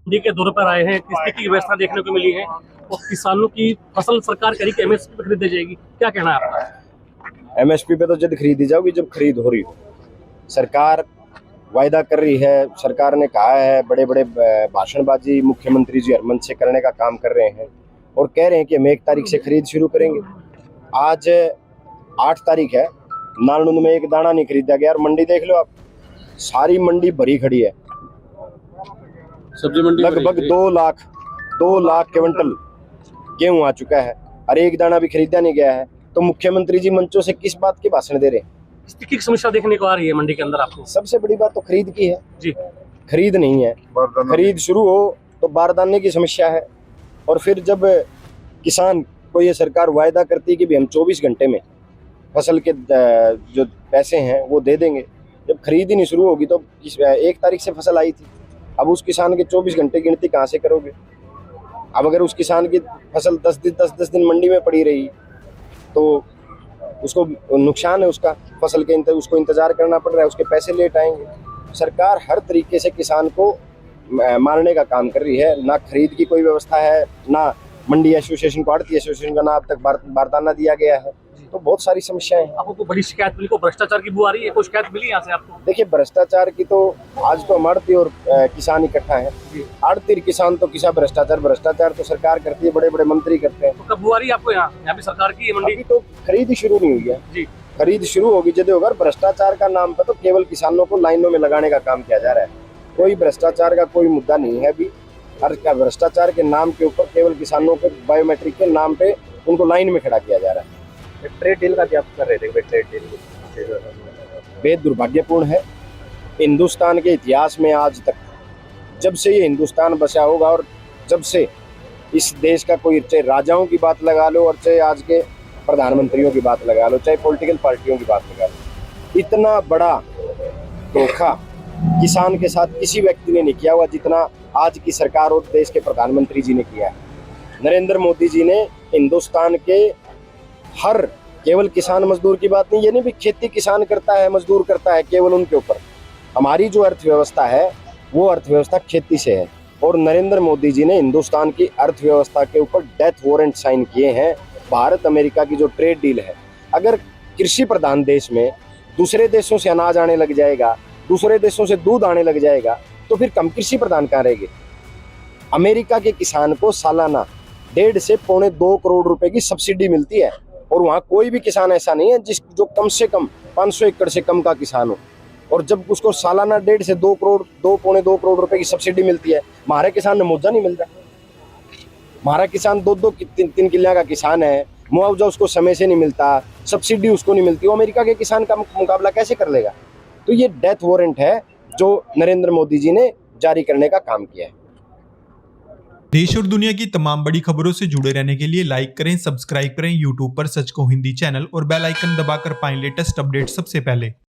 मंडी के दौरे पर आए हैं, किस तरह की व्यवस्था देखने को मिली है और किसानों की फसल सरकार करी कि एमएसपी पे खरीद दी जाएगी, क्या कहना है आपका? एमएसपी पे तो जब खरीदी जाओगी जब खरीद हो रही हो। सरकार वायदा कर रही है, सरकार ने कहा है, बड़े बड़े भाषणबाजी मुख्यमंत्री जी हरमंच से करने का काम कर रहे हैं और कह रहे हैं कि हम 1 तारीख से खरीद शुरू करेंगे। आज 8 तारीख है, नालनुन में एक दाना नहीं खरीदा गया और मंडी देख लो आप, सारी मंडी भरी खड़ी है। सब्जी मंडी लगभग 2 लाख क्विंटल गेहूं आ चुका है और एक दाना भी खरीदा नहीं गया है। तो मुख्यमंत्री जी मंचों से किस बात के भाषण दे रहे हैं? किस तरह की समस्या देखने को आ रही है मंडी के अंदर आपको? सबसे बड़ी बात तो खरीद की है जी, खरीद नहीं है। खरीद शुरू हो तो बारदाने की समस्या है और फिर जब किसान को ये सरकार वायदा करती है कि भी हम 24 घंटे में फसल के जो पैसे हैं वो दे देंगे, जब खरीद ही नहीं शुरू होगी तो 1 तारीख से फसल आई थी, अब उस किसान के 24 घंटे गिनती कहाँ से करोगे? अब अगर उस किसान की फसल 10 दिन मंडी में पड़ी रही तो उसको नुकसान है, उसका फसल के उसको इंतजार करना पड़ रहा है, उसके पैसे लेट आएंगे। सरकार हर तरीके से किसान को मारने का काम कर रही है। ना खरीद की कोई व्यवस्था है, ना मंडी एसोसिएशन को, आड़ती एसोसिएशन का ना अब तक बारदाना दिया गया है। तो बहुत सारी समस्याएं हैं। आपको बड़ी शिकायत मिली, को भ्रष्टाचार की बू आ रही है, कोई शिकायत मिली यहाँ से आपको? देखिए, भ्रष्टाचार की तो आज तो हम आड़ती और किसान इकट्ठा है। आड़ती किसान तो किसा भ्रष्टाचार तो सरकार करती है, बड़े बड़े मंत्री करते हैं। तो कब बू आ रही है आपको? यहाँ भी सरकार की मंडी अभी तो खरीद ही शुरू नहीं हुई है जी। खरीद शुरू होगी जब होगा। भ्रष्टाचार का नाम पे तो केवल किसानों को लाइनों में लगाने का काम किया जा रहा है। कोई भ्रष्टाचार का कोई मुद्दा नहीं है अभी। हर भ्रष्टाचार के नाम के ऊपर केवल किसानों को बायोमेट्रिक के नाम पे उनको लाइन में खड़ा किया जा रहा है। ट्रेड डील का क्या कर रहे थे? ट्रेड डील बेहद दुर्भाग्यपूर्ण है। हिंदुस्तान के इतिहास में आज तक जब से ये हिंदुस्तान बसा होगा और जब से इस देश का कोई, चाहे राजाओं की बात लगा लो और चाहे आज के प्रधानमंत्रियों की बात लगा लो, चाहे पॉलिटिकल पार्टियों की बात लगा लो, इतना बड़ा धोखा किसान के साथ किसी व्यक्ति ने नहीं किया हुआ जितना आज की सरकार और देश के प्रधानमंत्री जी ने किया है। नरेंद्र मोदी जी ने हिंदुस्तान के हर, केवल किसान मजदूर की बात नहीं, ये नहीं भी खेती किसान करता है मजदूर करता है केवल उनके ऊपर। हमारी जो अर्थव्यवस्था है वो अर्थव्यवस्था खेती से है और नरेंद्र मोदी जी ने हिंदुस्तान की अर्थव्यवस्था के ऊपर डेथ वारंट साइन किए हैं। भारत अमेरिका की जो ट्रेड डील है, अगर कृषि प्रधान देश में दूसरे देशों से अनाज आने लग जाएगा, दूसरे देशों से दूध आने लग जाएगा, तो फिर कम कृषि प्रधान कहाँ रहेंगे? अमेरिका के किसान को सालाना 1.5 से 2.25 करोड़ रुपए की सब्सिडी मिलती है और वहाँ कोई भी किसान ऐसा नहीं है जो कम से कम 500 एकड़ से कम का किसान हो। और जब उसको सालाना 1.5 से 2 करोड़ 2.25 करोड़ रुपए की सब्सिडी मिलती है, हमारे किसान ने मुआवजा नहीं मिलता। हमारा किसान 2-3 किल्ला का किसान है, मुआवजा उसको समय से नहीं मिलता, सब्सिडी उसको नहीं मिलती, वो अमेरिका के किसान का मुकाबला कैसे कर लेगा? तो ये डेथ वारंट है जो नरेंद्र मोदी जी ने जारी करने का काम किया है। देश और दुनिया की तमाम बड़ी खबरों से जुड़े रहने के लिए लाइक करें, सब्सक्राइब करें यूट्यूब पर सच को हिंदी चैनल और बेल आइकन दबाकर पाएं लेटेस्ट अपडेट सबसे पहले।